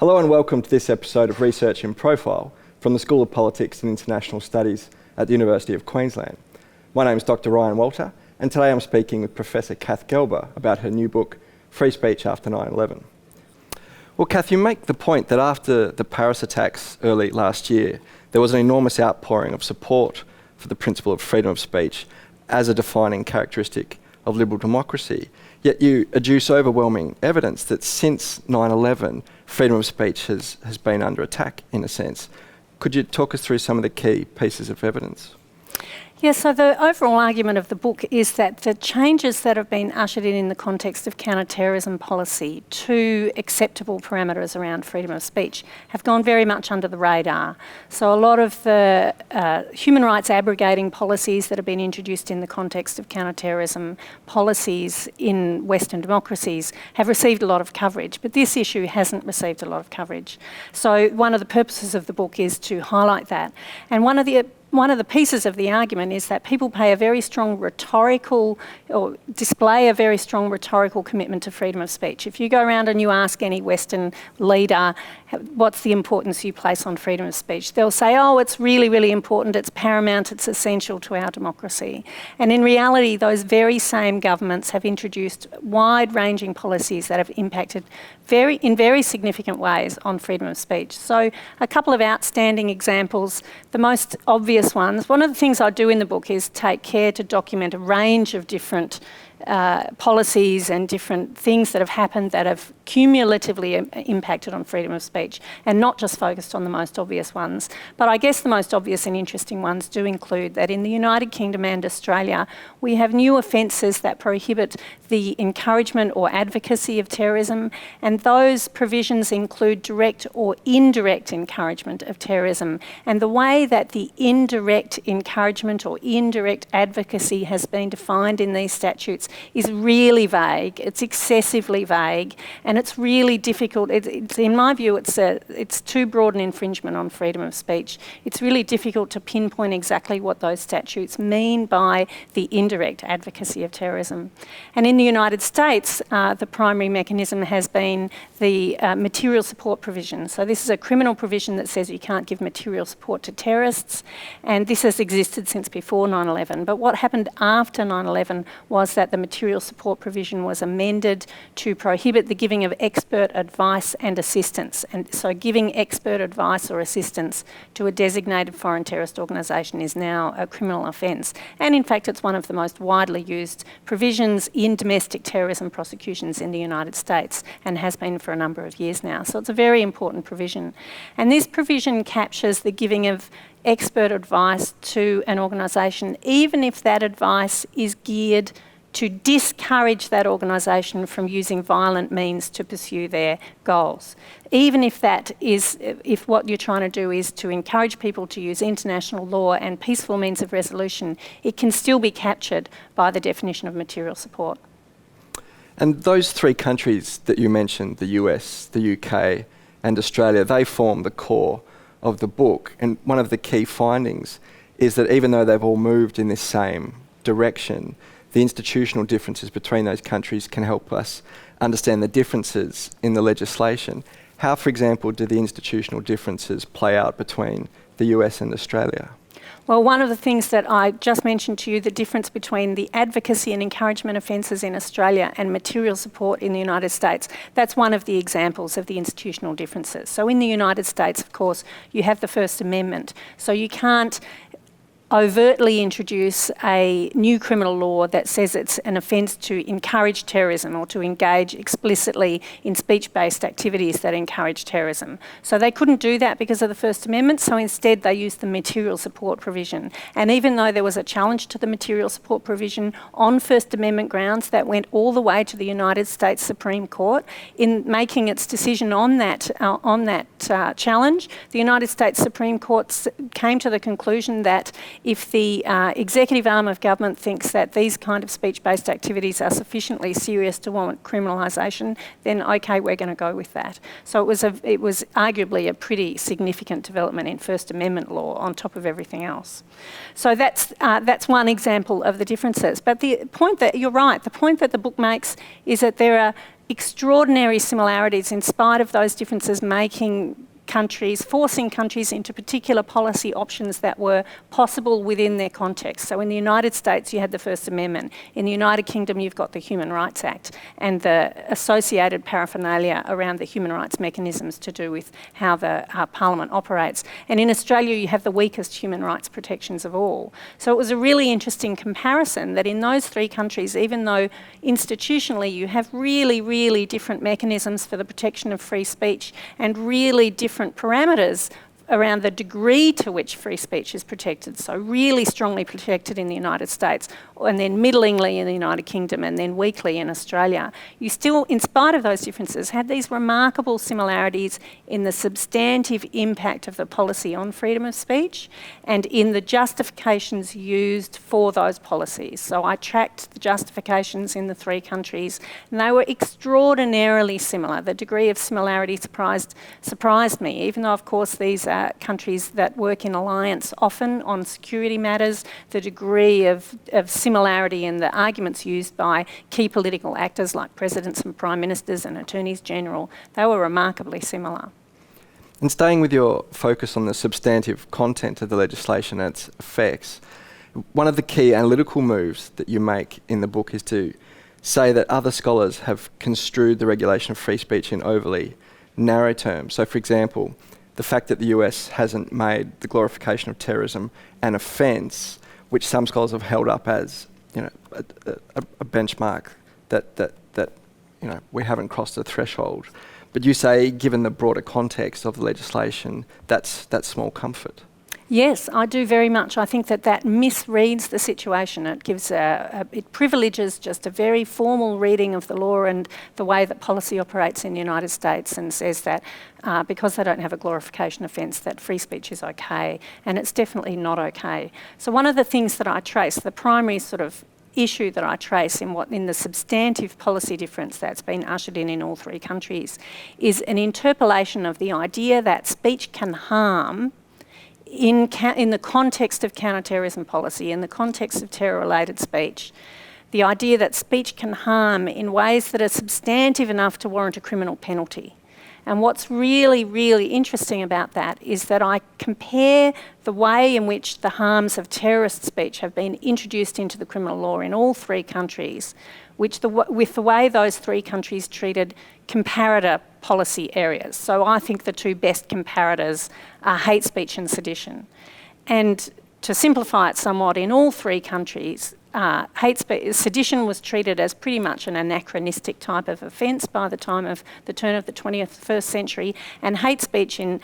Hello and welcome to this episode of Research in Profile from the School of Politics and International Studies at the University of Queensland. My name is Dr. Ryan Walter, and today I'm speaking with Professor Kath Gelber about her new book, Free Speech After 9/11. Well, Kath, you make the point that after the Paris attacks early last year, there was an enormous outpouring of support for the principle of freedom of speech as a defining characteristic of liberal democracy. Yet you adduce overwhelming evidence that since 9/11, freedom of speech has been under attack, in a sense. Could you talk us through some of the key pieces of evidence? Yeah, so the overall argument of the book is that the changes that have been ushered in the context of counter-terrorism policy to acceptable parameters around freedom of speech have gone very much under the radar. So a lot of the human rights abrogating policies that have been introduced in the context of counter-terrorism policies in Western democracies have received a lot of coverage, but this issue hasn't received a lot of coverage. So one of the purposes of the book is to highlight that. And one of the pieces of the argument is that people pay a very strong rhetorical, or display a very strong rhetorical commitment to freedom of speech. If you go around and you ask any Western leader, what's the importance you place on freedom of speech? They'll say, oh, it's really, really important, it's paramount, it's essential to our democracy. And in reality, those very same governments have introduced wide-ranging policies that have impacted in very significant ways on freedom of speech. So a couple of outstanding examples, the most obvious ones. One of the things I do in the book is take care to document a range of different policies and different things that have happened that have cumulatively impacted on freedom of speech, and not just focused on the most obvious ones. But I guess the most obvious and interesting ones do include that in the United Kingdom and Australia, we have new offences that prohibit the encouragement or advocacy of terrorism, and those provisions include direct or indirect encouragement of terrorism. And the way that the indirect encouragement or indirect advocacy has been defined in these statutes is really vague. It's excessively vague, and it's really difficult. It's in my view, it's too broad an infringement on freedom of speech. It's really difficult to pinpoint exactly what those statutes mean by the indirect advocacy of terrorism. And in the United States, the primary mechanism has been the material support provision. So this is a criminal provision that says you can't give material support to terrorists, and this has existed since before 9/11. But what happened after 9/11 was that the material support provision was amended to prohibit the giving of expert advice and assistance. And so giving expert advice or assistance to a designated foreign terrorist organisation is now a criminal offence. And in fact, it's one of the most widely used provisions in domestic terrorism prosecutions in the United States, and has been for a number of years now. So it's a very important provision. And this provision captures the giving of expert advice to an organisation, even if that advice is geared to discourage that organisation from using violent means to pursue their goals. Even if if what you're trying to do is to encourage people to use international law and peaceful means of resolution, it can still be captured by the definition of material support. And those three countries that you mentioned, the US, the UK and Australia, they form the core of the book. And one of the key findings is that even though they've all moved in this same direction, the institutional differences between those countries can help us understand the differences in the legislation. How, for example, do the institutional differences play out between the US and Australia? Well, one of the things that I just mentioned to you, the difference between the advocacy and encouragement offences in Australia and material support in the United States, that's one of the examples of the institutional differences. So in the United States, of course, you have the First Amendment. So you can't overtly introduce a new criminal law that says it's an offence to encourage terrorism or to engage explicitly in speech-based activities that encourage terrorism. So they couldn't do that because of the First Amendment, so instead they used the material support provision. And even though there was a challenge to the material support provision on First Amendment grounds that went all the way to the United States Supreme Court, in making its decision on that challenge, the United States Supreme Court came to the conclusion that if the executive arm of government thinks that these kind of speech-based activities are sufficiently serious to warrant criminalisation, then okay, we're going to go with that. So it was arguably a pretty significant development in First Amendment law on top of everything else. So that's one example of the differences. But the point that you're right, the point that the book makes is that there are extraordinary similarities in spite of those differences forcing countries into particular policy options that were possible within their context. So in the United States, you had the First Amendment. In the United Kingdom, you've got the Human Rights Act and the associated paraphernalia around the human rights mechanisms to do with how the Parliament operates. And in Australia, you have the weakest human rights protections of all. So it was a really interesting comparison that in those three countries, even though institutionally you have really, really different mechanisms for the protection of free speech and really different parameters around the degree to which free speech is protected, so really strongly protected in the United States, and then middlingly in the United Kingdom, and then weakly in Australia, you still, in spite of those differences, had these remarkable similarities in the substantive impact of the policy on freedom of speech and in the justifications used for those policies. So I tracked the justifications in the three countries, and they were extraordinarily similar. The degree of similarity surprised me, even though, of course, these are countries that work in alliance often on security matters. The degree of similarity in the arguments used by key political actors like presidents and prime ministers and attorneys general, they were remarkably similar. And staying with your focus on the substantive content of the legislation and its effects, one of the key analytical moves that you make in the book is to say that other scholars have construed the regulation of free speech in overly narrow terms. So, for example, the fact that the US hasn't made the glorification of terrorism an offence, which some scholars have held up as, a benchmark that we haven't crossed the threshold. But you say, given the broader context of the legislation, that's small comfort. Yes, I do very much. I think that misreads the situation. It gives it privileges just a very formal reading of the law and the way that policy operates in the United States, and says that because they don't have a glorification offence, that free speech is okay, and it's definitely not okay. So one of the things that I trace, the primary sort of issue that I trace in the substantive policy difference that's been ushered in all three countries, is an interpolation of the idea that speech can harm in the context of counter-terrorism policy, in the context of terror-related speech, the idea that speech can harm in ways that are substantive enough to warrant a criminal penalty. And what's really, really interesting about that is that I compare the way in which the harms of terrorist speech have been introduced into the criminal law in all three countries, with the way those three countries treated comparator policy areas. So I think the two best comparators are hate speech and sedition. And to simplify it somewhat, in all three countries, sedition was treated as pretty much an anachronistic type of offence by the time of the turn of the 21st century, and hate speech in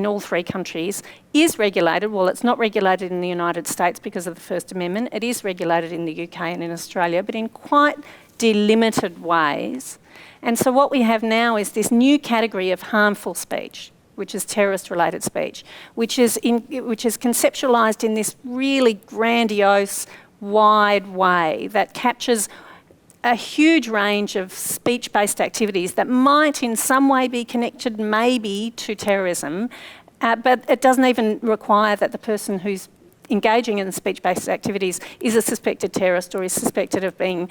all three countries is regulated. Well, it's not regulated in the United States because of the First Amendment. It is regulated in the UK and in Australia, but in quite delimited ways. And so what we have now is this new category of harmful speech, which is terrorist-related speech, which is conceptualised in this really grandiose, wide way that captures a huge range of speech-based activities that might in some way be connected maybe to terrorism, but it doesn't even require that the person who's engaging in speech-based activities is a suspected terrorist or is suspected of being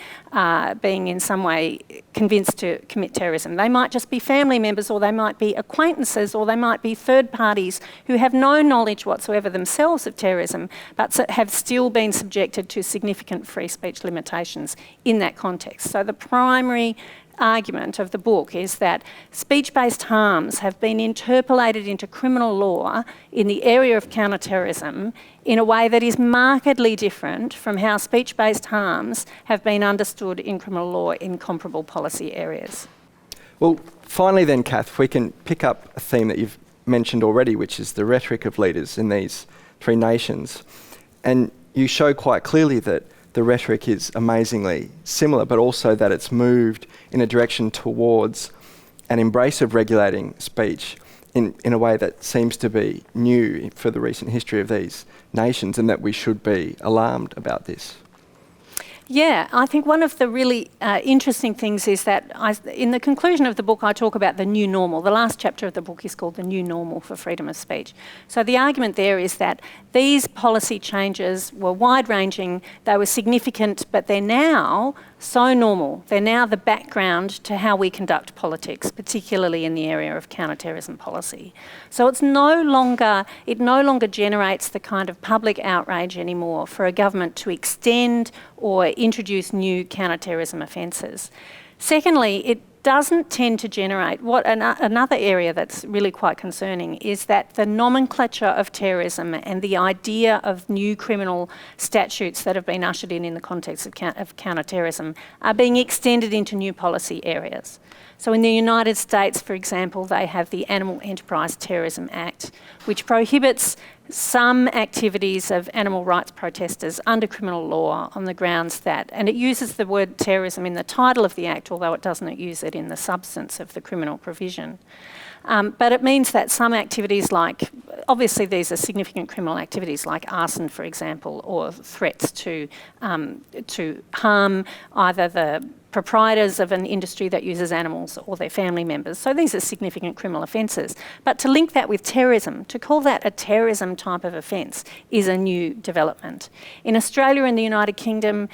in some way convinced to commit terrorism. They might just be family members, or they might be acquaintances, or they might be third parties who have no knowledge whatsoever themselves of terrorism, but have still been subjected to significant free speech limitations in that context. So the primary argument of the book is that speech-based harms have been interpolated into criminal law in the area of counter-terrorism in a way that is markedly different from how speech-based harms have been understood in criminal law in comparable policy areas. Well, finally then, Kath, if we can pick up a theme that you've mentioned already, which is the rhetoric of leaders in these three nations. And you show quite clearly that the rhetoric is amazingly similar, but also that it's moved in a direction towards an embrace of regulating speech in a way that seems to be new for the recent history of these nations, and that we should be alarmed about this? Yeah, I think one of the really interesting things is that in the conclusion of the book I talk about the new normal. The last chapter of the book is called The New Normal for Freedom of Speech. So the argument there is that these policy changes were wide-ranging, they were significant, but they're now so normal. They're now the background to how we conduct politics, particularly in the area of counterterrorism policy. So it no longer generates the kind of public outrage anymore for a government to extend or introduce new counterterrorism offences. Secondly, it doesn't tend to generate, another area that's really quite concerning is that the nomenclature of terrorism and the idea of new criminal statutes that have been ushered in the context of counterterrorism are being extended into new policy areas. So in the United States, for example, they have the Animal Enterprise Terrorism Act, which prohibits some activities of animal rights protesters under criminal law on the grounds that, and it uses the word terrorism in the title of the Act, although it doesn't use it in the substance of the criminal provision. But it means that some activities like, obviously these are significant criminal activities like arson, for example, or threats to harm either the proprietors of an industry that uses animals or their family members. So these are significant criminal offences. But to link that with terrorism, to call that a terrorism type of offence is a new development. In Australia and the United Kingdom,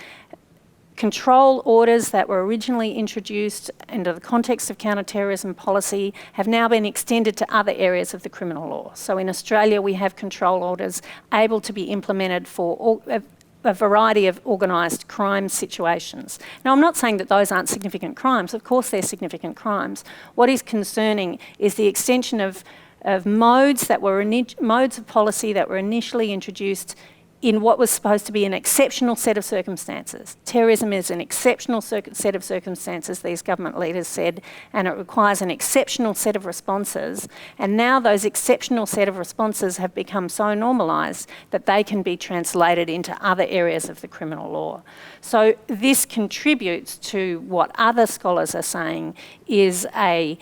control orders that were originally introduced into the context of counterterrorism policy have now been extended to other areas of the criminal law. So in Australia, we have control orders able to be implemented for a variety of organised crime situations. Now, I'm not saying that those aren't significant crimes. Of course, they're significant crimes. What is concerning is the extension of modes of policy that were initially introduced in what was supposed to be an exceptional set of circumstances. Terrorism is an exceptional set of circumstances, these government leaders said, and it requires an exceptional set of responses. And now those exceptional set of responses have become so normalised that they can be translated into other areas of the criminal law. So this contributes to what other scholars are saying is a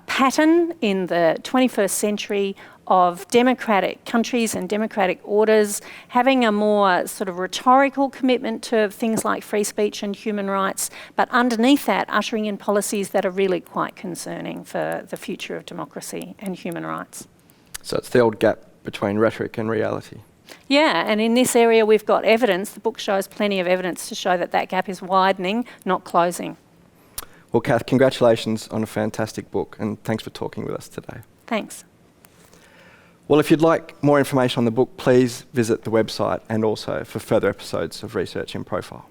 pattern in the 21st century of democratic countries and democratic orders having a more sort of rhetorical commitment to things like free speech and human rights, but underneath that ushering in policies that are really quite concerning for the future of democracy and human rights. So it's the old gap between rhetoric and reality. Yeah, and in this area we've got evidence, the book shows plenty of evidence to show that that gap is widening, not closing. Well, Kath, congratulations on a fantastic book, and thanks for talking with us today. Thanks. Well, if you'd like more information on the book, please visit the website and also for further episodes of Research in Profile.